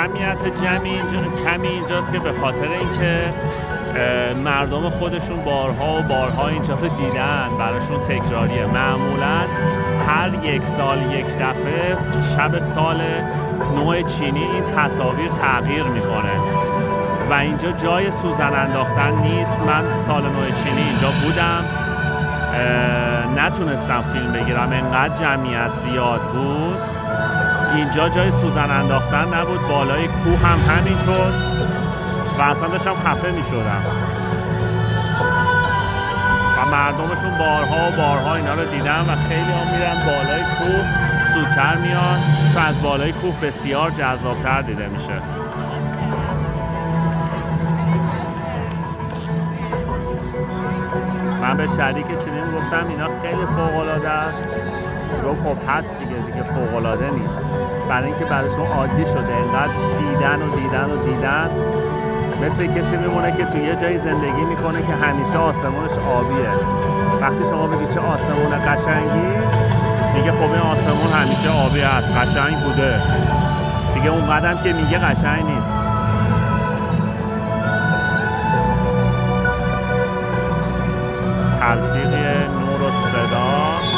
جمعیت کمی اینجاست که به خاطر اینکه مردم خودشون بارها و بارها اینجا رو دیدن، براشون تکراریه. معمولا هر یک سال یک دفعه شب سال نو چینی این تصاویر تغییر میکنه و اینجا جای سوزن انداختن نیست. من سال نو چینی اینجا بودم، نتونستم فیلم بگیرم، انقدر جمعیت زیاد بود. اینجا جای سوزن انداختن نبود، بالای کوه هم همینطور و اصلا داشتم خفه می شدم و مردمشون بارها و بارها اینا رو دیدن و خیلی هم میرن بالای کوه، زودتر میان چون از بالای کوه بسیار جذابتر دیده میشه. من به شریک چینیم گفتم اینا خیلی فوق‌العاده است. گفت خب هست دیگه فوق‌العاده نیست، برای اینکه براشون عادی شده، اینقدر دیدن مثل کسی میمونه که توی یه جایی زندگی میکنه که همیشه آسمونش آبیه. وقتی شما بگی چه آسمون قشنگی، میگه خب این آسمون همیشه آبی هست، قشنگ بوده دیگه، اون قدم که میگه قشنگ نیست. تلفیق نور و صدا